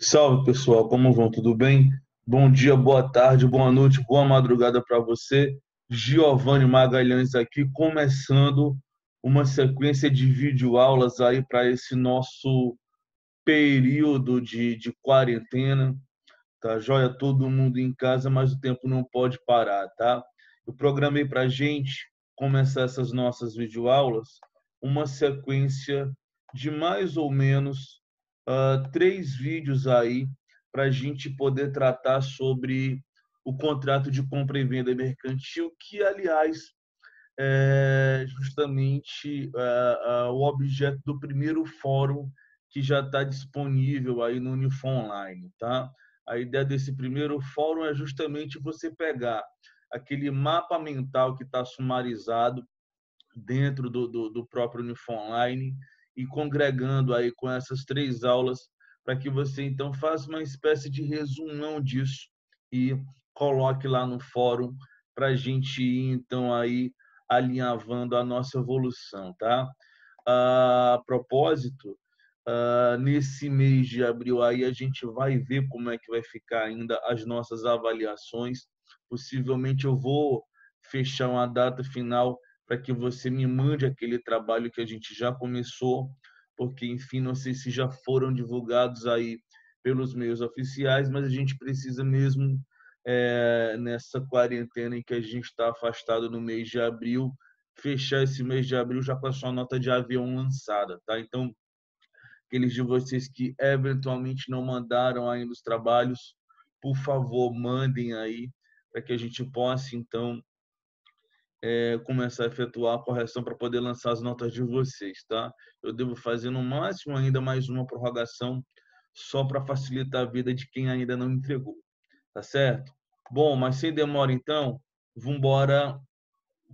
Salve pessoal, como vão? Tudo bem? Bom dia, boa tarde, boa noite, boa madrugada para você. Giovanni Magalhães aqui, começando uma sequência de videoaulas aí para esse nosso período de quarentena. Tá joia? Todo mundo em casa, mas o tempo não pode parar, tá? Eu programei para a gente começar essas nossas videoaulas uma sequência de mais ou menos três vídeos aí para a gente poder tratar sobre o contrato de compra e venda mercantil, que, aliás, é justamente o objeto do primeiro fórum que já está disponível aí no Unifon Online, tá? A ideia desse primeiro fórum é justamente você pegar aquele mapa mental que está sumarizado dentro do próprio Unifon Online e congregando aí com essas três aulas para que você então faça uma espécie de resumão disso e coloque lá no fórum para a gente ir então aí alinhavando a nossa evolução, tá? A propósito, nesse mês de abril aí a gente vai ver como é que vai ficar ainda as nossas avaliações. Possivelmente eu vou fechar uma data final para que você me mande aquele trabalho que a gente já começou, porque, enfim, não sei se já foram divulgados aí pelos meios oficiais, mas a gente precisa mesmo, nessa quarentena em que a gente está afastado no mês de abril, fechar esse mês de abril já com a sua nota de avião lançada, tá? Então, aqueles de vocês que eventualmente não mandaram ainda os trabalhos, por favor, mandem aí para que a gente possa, então, começar a efetuar a correção para poder lançar as notas de vocês, tá? Eu devo fazer no máximo ainda mais uma prorrogação só para facilitar a vida de quem ainda não entregou, tá certo? Bom, mas sem demora então, vamos embora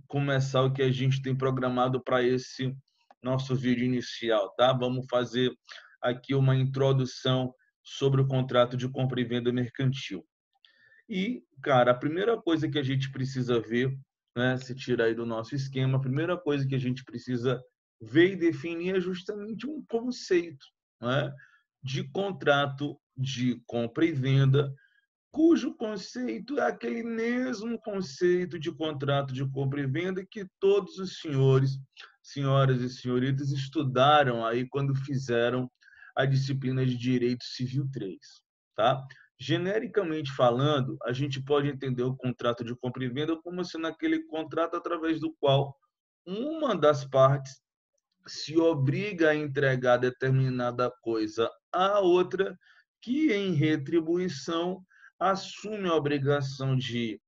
começar o que a gente tem programado para esse nosso vídeo inicial, tá? Vamos fazer aqui uma introdução sobre o contrato de compra e venda mercantil. E, cara, a primeira coisa que a gente precisa ver, né, se tirar aí do nosso esquema, a primeira coisa que a gente precisa ver e definir é justamente um conceito, né, de contrato de compra e venda, cujo conceito é aquele mesmo conceito de contrato de compra e venda que todos os senhores, senhoras e senhoritas estudaram aí quando fizeram a disciplina de Direito Civil 3, tá? Genericamente falando, a gente pode entender o contrato de compra e venda como sendo aquele contrato através do qual uma das partes se obriga a entregar determinada coisa à outra, que em retribuição assume a obrigação de,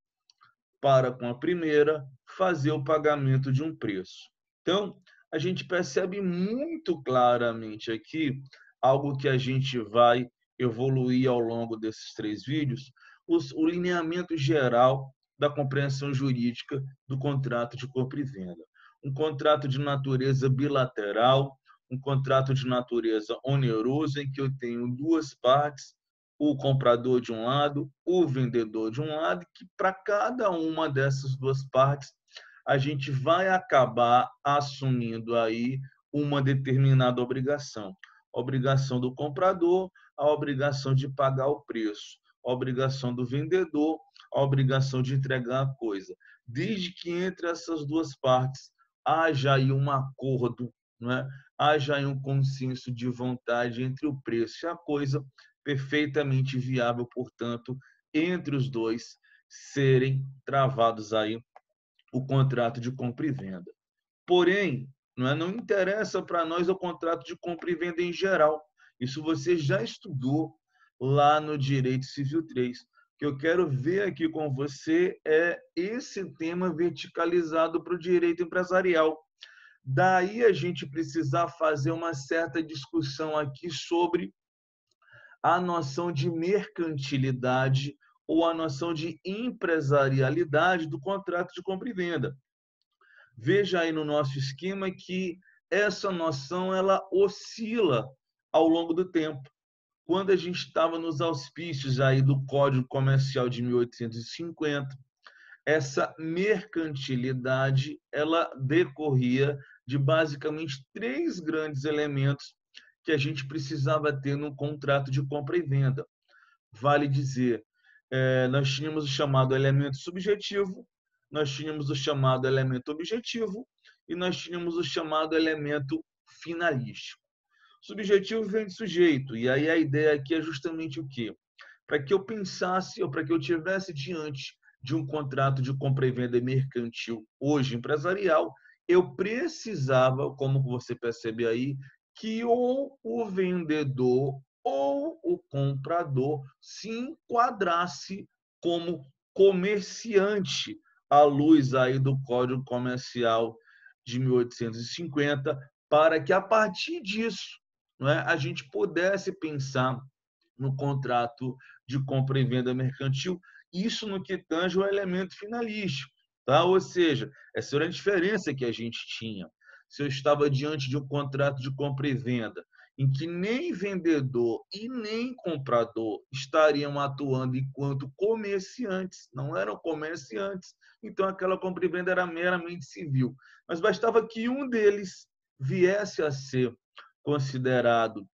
para com a primeira, fazer o pagamento de um preço. Então, a gente percebe muito claramente aqui algo que a gente vai evoluir ao longo desses três vídeos, o lineamento geral da compreensão jurídica do contrato de compra e venda. Um contrato de natureza bilateral, um contrato de natureza oneroso, em que eu tenho duas partes, o comprador de um lado, o vendedor de um lado, que para cada uma dessas duas partes a gente vai acabar assumindo aí uma determinada obrigação. A obrigação do comprador, a obrigação de pagar o preço, a obrigação do vendedor, a obrigação de entregar a coisa. Desde que entre essas duas partes haja aí um acordo, não é? Haja aí um consenso de vontade entre o preço e a coisa, perfeitamente viável, portanto, entre os dois serem travados aí o contrato de compra e venda. Porém, não interessa para nós o contrato de compra e venda em geral. Isso você já estudou lá no Direito Civil 3. O que eu quero ver aqui com você é esse tema verticalizado para o direito empresarial. Daí a gente precisar fazer uma certa discussão aqui sobre a noção de mercantilidade ou a noção de empresarialidade do contrato de compra e venda. Veja aí no nosso esquema que essa noção ela oscila ao longo do tempo. Quando a gente estava nos auspícios aí do Código Comercial de 1850, essa mercantilidade ela decorria de basicamente três grandes elementos que a gente precisava ter no contrato de compra e venda. Vale dizer, nós tínhamos o chamado elemento subjetivo, nós tínhamos o chamado elemento objetivo e nós tínhamos o chamado elemento finalístico. Subjetivo vem de sujeito, e aí a ideia aqui é justamente o quê? Para que eu pensasse ou para que eu tivesse diante de um contrato de compra e venda mercantil hoje empresarial, eu precisava, como você percebe aí, que ou o vendedor ou o comprador se enquadrasse como comerciante à luz aí do Código Comercial de 1850, para que a partir disso, não é, a gente pudesse pensar no contrato de compra e venda mercantil, isso no que tange o elemento finalístico, tá? Ou seja, essa era a diferença que a gente tinha. Se eu estava diante de um contrato de compra e venda em que nem vendedor e nem comprador estariam atuando enquanto comerciantes, não eram comerciantes, então aquela compra e venda era meramente civil. Mas bastava que um deles viesse a ser considerado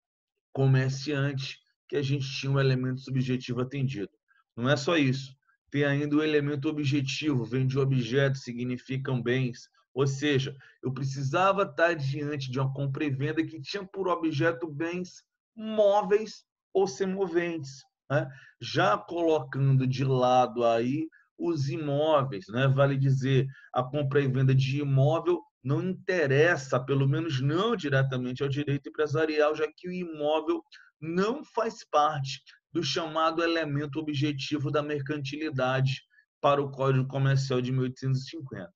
comerciante, que a gente tinha um elemento subjetivo atendido. Não é só isso. Tem ainda o elemento objetivo, vem de objetos, significam bens. Ou seja, eu precisava estar diante de uma compra e venda que tinha por objeto bens móveis ou semoventes, né? Já colocando de lado aí os imóveis, né? Vale dizer, a compra e venda de imóvel não interessa, pelo menos não diretamente ao direito empresarial, já que o imóvel não faz parte do chamado elemento objetivo da mercantilidade para o Código Comercial de 1850.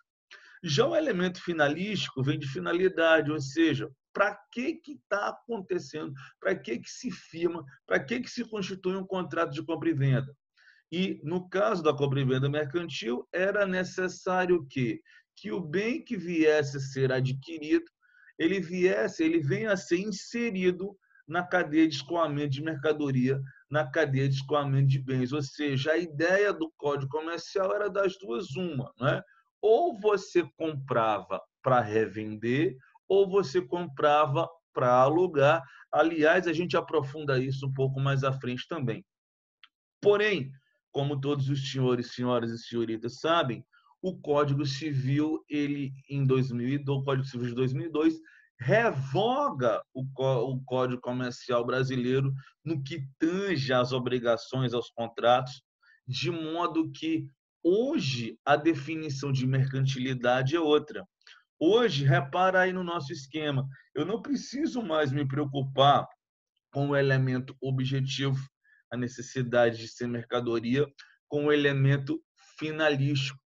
Já o elemento finalístico vem de finalidade, ou seja, para que está acontecendo, para que se firma, para que se constitui um contrato de compra e venda. E, no caso da compra e venda mercantil, era necessário o quê? Que o bem que viesse a ser adquirido, ele venha a ser inserido na cadeia de escoamento de mercadoria, na cadeia de escoamento de bens. Ou seja, a ideia do Código Comercial era das duas uma, não é? Ou você comprava para revender, ou você comprava para alugar. Aliás, a gente aprofunda isso um pouco mais à frente também. Porém, como todos os senhores, senhoras e senhoritas sabem, o Código Civil, o Código Civil de 2002, revoga o Código Comercial brasileiro no que tange às obrigações, aos contratos, de modo que hoje a definição de mercantilidade é outra. Hoje, repara aí no nosso esquema, eu não preciso mais me preocupar com o elemento objetivo, a necessidade de ser mercadoria, com o elemento finalístico,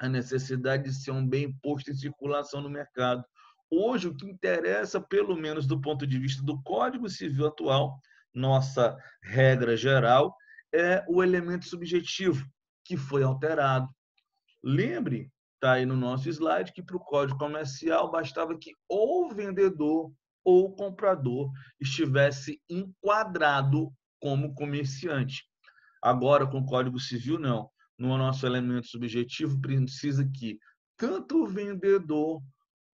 a necessidade de ser um bem posto em circulação no mercado. Hoje, o que interessa, pelo menos do ponto de vista do Código Civil atual, nossa regra geral, é o elemento subjetivo, que foi alterado. Lembre, está aí no nosso slide, que para o Código Comercial bastava que ou o vendedor ou o comprador estivesse enquadrado como comerciante. Agora, com o Código Civil, não. No nosso elemento subjetivo, precisa que tanto o vendedor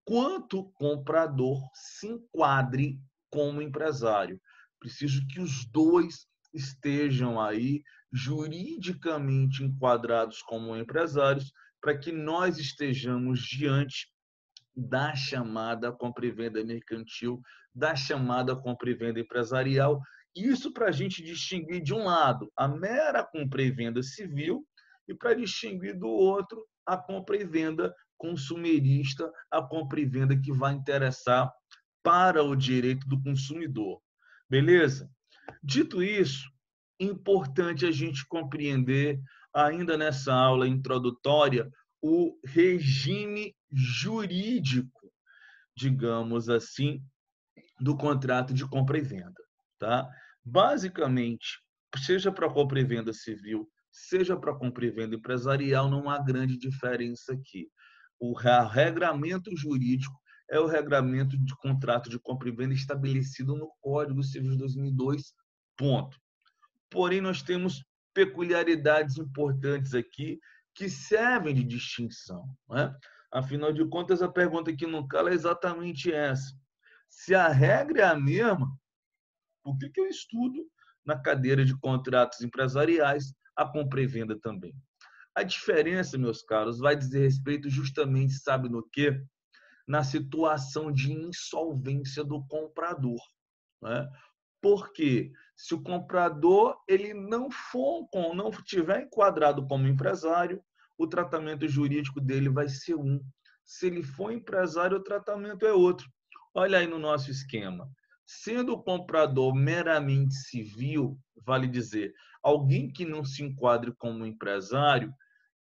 quanto o comprador se enquadre como empresário. Preciso que os dois estejam aí juridicamente enquadrados como empresários para que nós estejamos diante da chamada compra e venda mercantil, da chamada compra e venda empresarial. Isso para a gente distinguir, de um lado, a mera compra e venda civil e para distinguir do outro a compra e venda consumerista, a compra e venda que vai interessar para o direito do consumidor. Beleza? Dito isso, importante a gente compreender, ainda nessa aula introdutória, o regime jurídico, digamos assim, do contrato de compra e venda. Tá? Basicamente, seja para compra e venda civil, seja para compra e venda empresarial, não há grande diferença aqui. O regramento jurídico é o regramento de contrato de compra e venda estabelecido no Código Civil de 2002, ponto. Porém, nós temos peculiaridades importantes aqui que servem de distinção. Né? Afinal de contas, a pergunta que não cala é exatamente essa. Se a regra é a mesma, Por que eu estudo na cadeira de contratos empresariais a compra e venda também? A diferença, meus caros, vai dizer respeito justamente, sabe no quê? Na situação de insolvência do comprador, né? Porque se o comprador ele não tiver enquadrado como empresário, o tratamento jurídico dele vai ser um. Se ele for empresário, o tratamento é outro. Olha aí no nosso esquema. Sendo o comprador meramente civil, vale dizer, alguém que não se enquadre como empresário,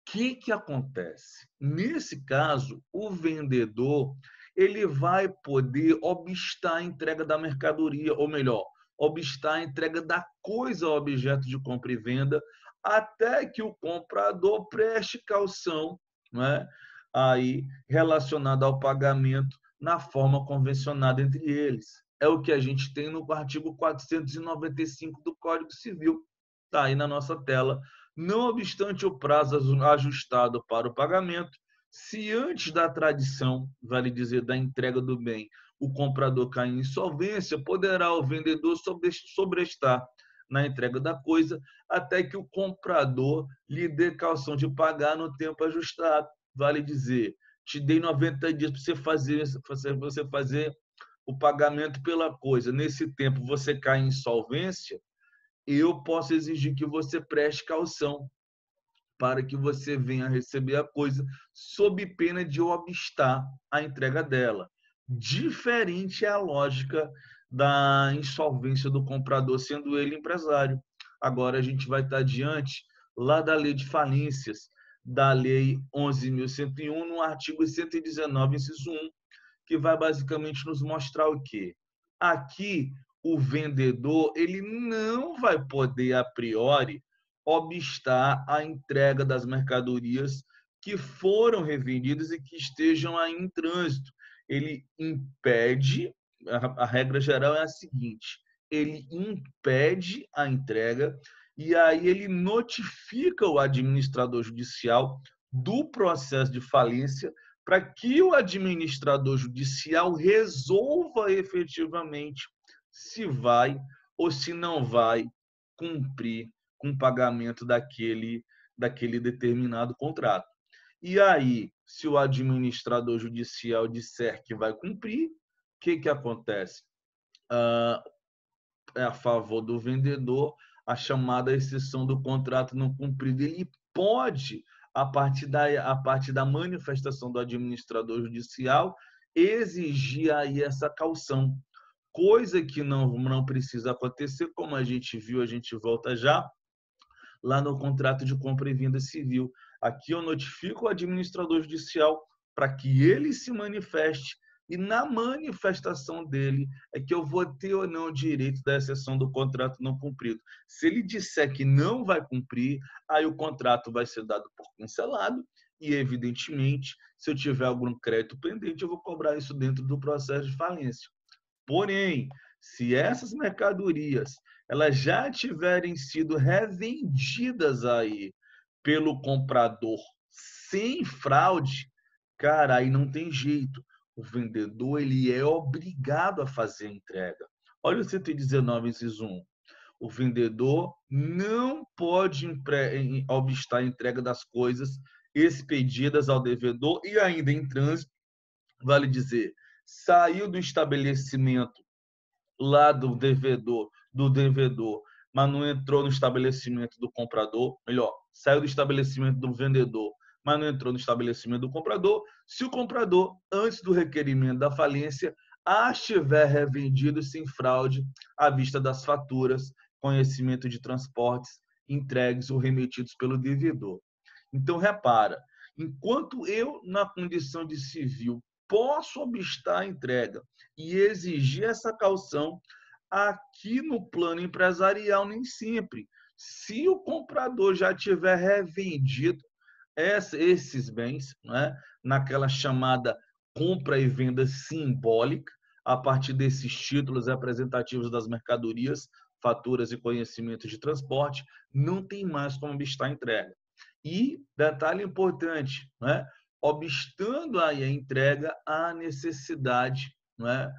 que acontece? Nesse caso, o vendedor ele vai poder obstar a entrega da mercadoria, ou melhor, obstar a entrega da coisa ao objeto de compra e venda, até que o comprador preste caução, né? Aí relacionada ao pagamento na forma convencionada entre eles. É o que a gente tem no artigo 495 do Código Civil. Está aí na nossa tela. Não obstante o prazo ajustado para o pagamento, se antes da tradição, vale dizer, da entrega do bem, o comprador cair em insolvência, poderá o vendedor sobrestar na entrega da coisa até que o comprador lhe dê caução de pagar no tempo ajustado. Vale dizer, te dei 90 dias para você fazer o pagamento pela coisa. Nesse tempo você cai em insolvência, eu posso exigir que você preste caução para que você venha receber a coisa sob pena de obstar a entrega dela. Diferente é a lógica da insolvência do comprador, sendo ele empresário. Agora a gente vai estar diante lá da lei de falências, da lei 11.101, no artigo 119, inciso 1, que vai basicamente nos mostrar o quê? Aqui, o vendedor ele não vai poder, a priori, obstar a entrega das mercadorias que foram revendidas e que estejam aí em trânsito. Ele impede, a regra geral é a seguinte, ele impede a entrega e aí ele notifica o administrador judicial do processo de falência para que o administrador judicial resolva efetivamente se vai ou se não vai cumprir com o pagamento daquele determinado contrato. E aí, se o administrador judicial disser que vai cumprir, o que acontece? É a favor do vendedor a chamada exceção do contrato não cumprido. Ele pode, a partir da manifestação do administrador judicial, exigir aí essa caução, coisa que não precisa acontecer, como a gente viu, a gente volta já, lá no contrato de compra e venda civil. Aqui eu notifico o administrador judicial para que ele se manifeste e na manifestação dele é que eu vou ter ou não o direito da exceção do contrato não cumprido. Se ele disser que não vai cumprir, aí o contrato vai ser dado por cancelado e, evidentemente, se eu tiver algum crédito pendente, eu vou cobrar isso dentro do processo de falência. Porém, se essas mercadorias elas já tiverem sido revendidas aí pelo comprador sem fraude, cara, aí não tem jeito. O vendedor ele é obrigado a fazer a entrega. Olha o 119, inciso 1. O vendedor não pode obstar a entrega das coisas expedidas ao devedor e ainda em trânsito, vale dizer, saiu do estabelecimento lá do devedor, mas não entrou no estabelecimento do comprador, melhor, saiu do estabelecimento do vendedor, mas não entrou no estabelecimento do comprador, se o comprador, antes do requerimento da falência, as tiver revendido sem fraude à vista das faturas, conhecimento de transportes entregues ou remetidos pelo devedor. Então, repara, enquanto eu, na condição de civil, posso obstar a entrega e exigir essa caução, aqui no plano empresarial nem sempre. Se o comprador já tiver revendido esses bens, né, naquela chamada compra e venda simbólica, a partir desses títulos representativos das mercadorias, faturas e conhecimentos de transporte, não tem mais como obstar a entrega. E, detalhe importante, né, obstando aí a entrega, há necessidade, né,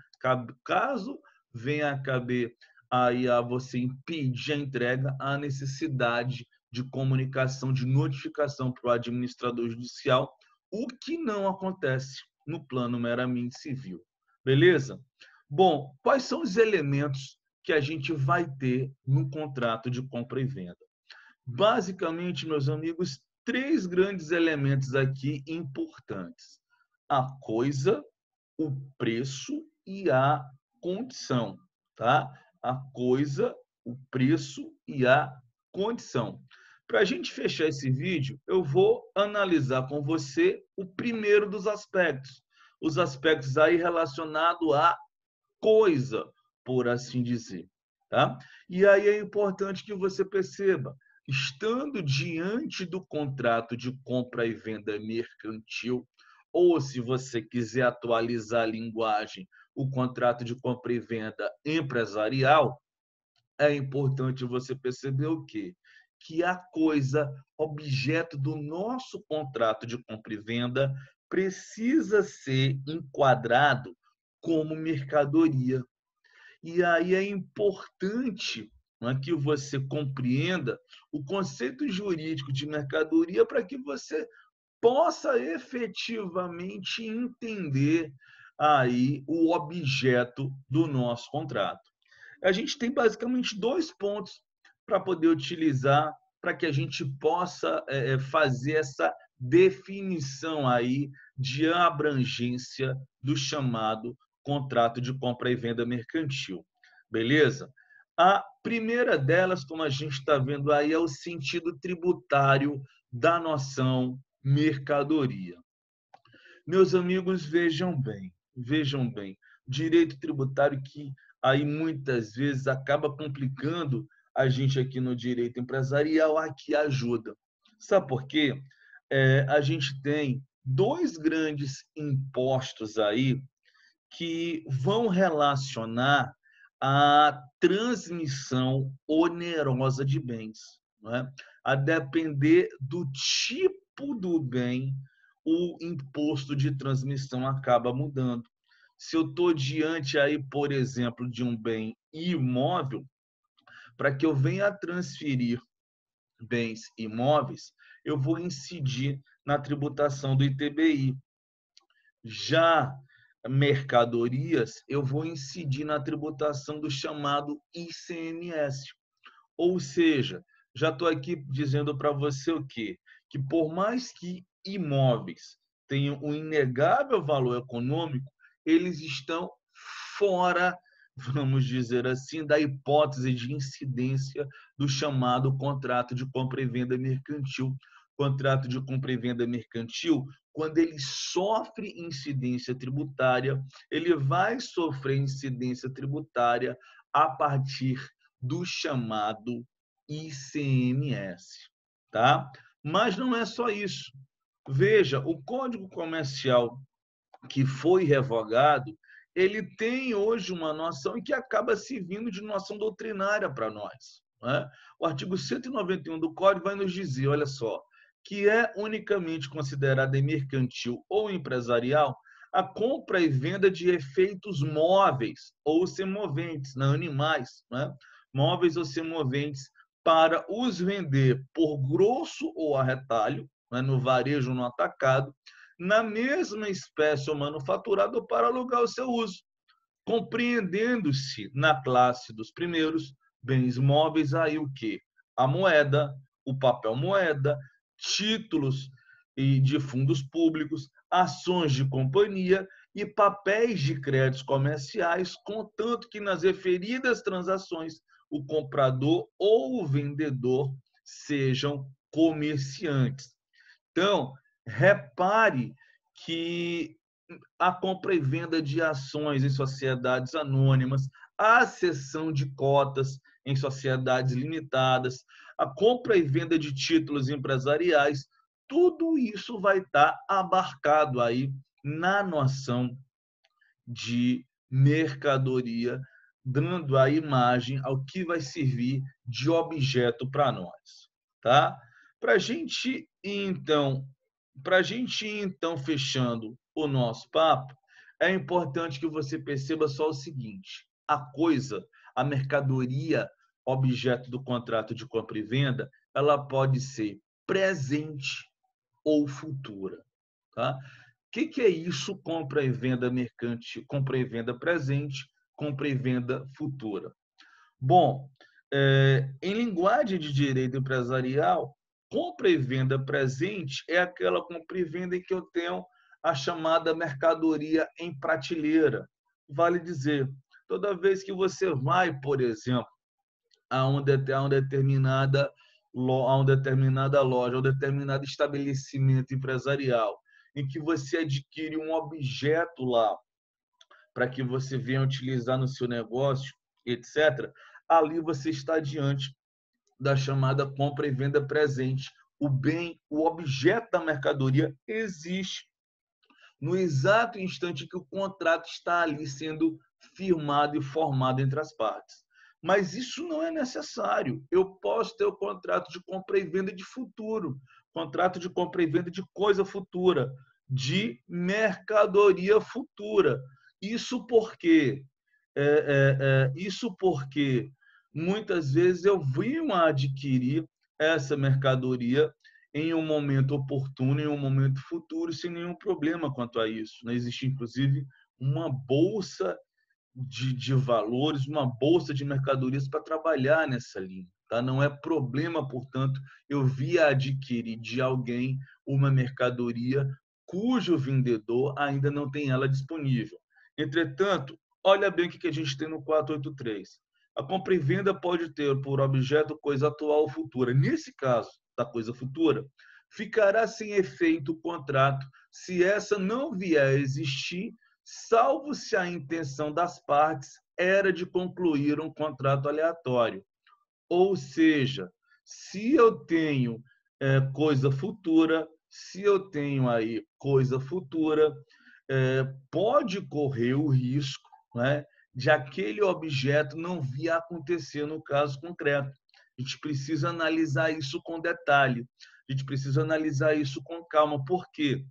caso venha a caber aí a você impedir a entrega, a necessidade de comunicação, de notificação para o administrador judicial, o que não acontece no plano meramente civil. Beleza? Bom, quais são os elementos que a gente vai ter no contrato de compra e venda? Basicamente, meus amigos, três grandes elementos aqui importantes: a coisa, o preço e a condição, tá? A coisa, o preço e a condição. Para a gente fechar esse vídeo, eu vou analisar com você o primeiro dos aspectos, os aspectos aí relacionados à coisa, por assim dizer, tá? E aí é importante que você perceba, estando diante do contrato de compra e venda mercantil, ou se você quiser atualizar a linguagem, o contrato de compra e venda empresarial, é importante você perceber o quê? Que a coisa, objeto do nosso contrato de compra e venda, precisa ser enquadrado como mercadoria. E aí é importante, né, que você compreenda o conceito jurídico de mercadoria para que você possa efetivamente entender aí o objeto do nosso contrato. A gente tem basicamente dois pontos para poder utilizar para que a gente possa fazer essa definição aí de abrangência do chamado contrato de compra e venda mercantil. Beleza? A primeira delas, como a gente está vendo aí, é o sentido tributário da noção mercadoria. Meus amigos, vejam bem, direito tributário que aí muitas vezes acaba complicando a gente aqui no direito empresarial, aqui ajuda. Sabe por quê? A gente tem dois grandes impostos aí que vão relacionar a transmissão onerosa de bens, não é? A depender do tipo do bem, o imposto de transmissão acaba mudando. Se eu estou diante aí, por exemplo, de um bem imóvel, para que eu venha a transferir bens imóveis, eu vou incidir na tributação do ITBI. Já mercadorias, eu vou incidir na tributação do chamado ICMS. Ou seja, já estou aqui dizendo para você o quê? Que por mais que imóveis tenham um inegável valor econômico, eles estão fora, vamos dizer assim, da hipótese de incidência do chamado contrato de compra e venda mercantil. Contrato de compra e venda mercantil, quando ele sofre incidência tributária, ele vai sofrer incidência tributária a partir do chamado ICMS, tá? Mas não é só isso. Veja, o Código Comercial que foi revogado, ele tem hoje uma noção que acaba servindo de noção doutrinária para nós, né? O artigo 191 do Código vai nos dizer, olha só, que é unicamente considerada mercantil ou empresarial a compra e venda de efeitos móveis ou semoventes, não animais, né? Móveis ou semoventes, para os vender por grosso ou a retalho, né? No varejo ou no atacado, na mesma espécie ou manufaturado para alugar o seu uso, compreendendo-se na classe dos primeiros bens móveis aí o que? A moeda, o papel moeda, títulos e de fundos públicos, ações de companhia e papéis de créditos comerciais, contanto que nas referidas transações o comprador ou o vendedor sejam comerciantes. Então, repare que a compra e venda de ações em sociedades anônimas, a cessão de cotas em sociedades limitadas, a compra e venda de títulos empresariais, tudo isso vai estar abarcado aí na noção de mercadoria, dando a imagem ao que vai servir de objeto para nós, tá? Para a gente então fechando o nosso papo, é importante que você perceba só o seguinte: a coisa, A mercadoria, objeto do contrato de compra e venda, ela pode ser presente ou futura, tá? O que é isso, compra e venda mercante, compra e venda presente, compra e venda futura? Bom, em linguagem de direito empresarial, compra e venda presente é aquela compra e venda em que eu tenho a chamada mercadoria em prateleira. Vale dizer, toda vez que você vai, por exemplo, a uma determinada loja, a um determinado estabelecimento empresarial, em que você adquire um objeto lá para que você venha utilizar no seu negócio, etc., ali você está diante da chamada compra e venda presente. O bem, o objeto da mercadoria existe no exato instante que o contrato está ali sendo firmado e formado entre as partes. Mas isso não é necessário. Eu posso ter o contrato de compra e venda de futuro, contrato de compra e venda de coisa futura, de mercadoria futura. Isso porque isso porque muitas vezes eu venho a adquirir essa mercadoria em um momento oportuno, em um momento futuro, sem nenhum problema quanto a isso. Não existe, inclusive, uma bolsa de valores, uma bolsa de mercadorias para trabalhar nessa linha. Tá? Não é problema, portanto, eu vir a adquirir de alguém uma mercadoria cujo vendedor ainda não tem ela disponível. Entretanto, olha bem o que a gente tem no 483. A compra e venda pode ter por objeto coisa atual ou futura. Nesse caso da coisa futura, ficará sem efeito o contrato se essa não vier a existir, salvo se a intenção das partes era de concluir um contrato aleatório. Ou seja, se eu tenho coisa futura, se eu tenho aí coisa futura, pode correr o risco, né, de aquele objeto não vir a acontecer no caso concreto. A gente precisa analisar isso com detalhe, a gente precisa analisar isso com calma, porque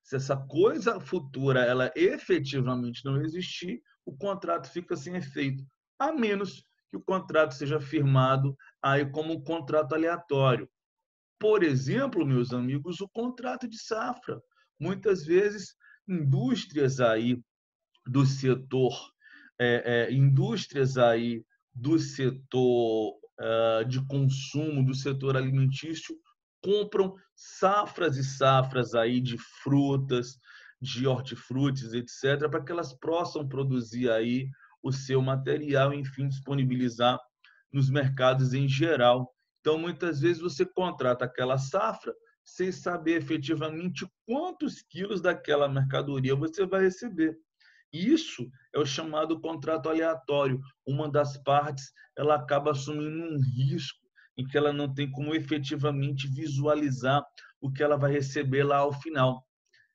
se essa coisa futura ela efetivamente não existir, o contrato fica sem efeito, a menos que o contrato seja firmado aí como um contrato aleatório. Por exemplo, meus amigos, o contrato de safra. Muitas vezes, indústrias aí do setor, indústrias aí do setor de consumo, do setor alimentício, compram safras e safras aí de frutas, de hortifrutis, etc., para que elas possam produzir aí o seu material, enfim, disponibilizar nos mercados em geral. Então, muitas vezes você contrata aquela safra sem saber efetivamente quantos quilos daquela mercadoria você vai receber. Isso é o chamado contrato aleatório. Uma das partes ela acaba assumindo um risco em que ela não tem como efetivamente visualizar o que ela vai receber lá ao final.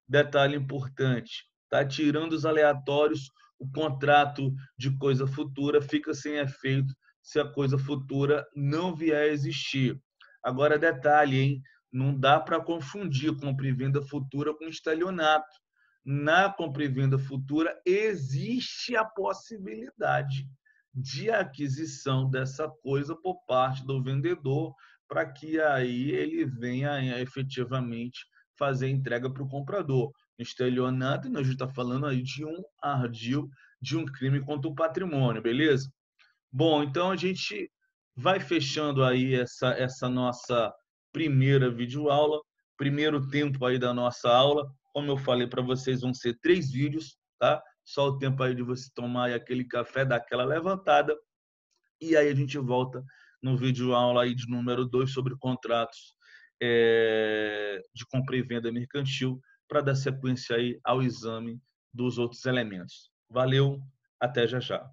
Detalhe importante, tá? Tirando os aleatórios, o contrato de coisa futura fica sem efeito se a coisa futura não vier a existir. Agora, detalhe, hein? Não dá para confundir compra e venda futura com estelionato. Na compra e venda futura existe a possibilidade de aquisição dessa coisa por parte do vendedor para que aí ele venha efetivamente fazer a entrega para o comprador. Estelionato, nós está falando aí de um ardil, de um crime contra o patrimônio, beleza? Bom, então a gente vai fechando aí essa nossa primeira videoaula, primeiro tempo aí da nossa aula. Como eu falei para vocês, vão ser 3 vídeos, tá? Só o tempo aí de você tomar aquele café, dar aquela levantada. E aí a gente volta no vídeo aula aí de número 2 sobre contratos de compra e venda mercantil para dar sequência aí ao exame dos outros elementos. Valeu, até já já.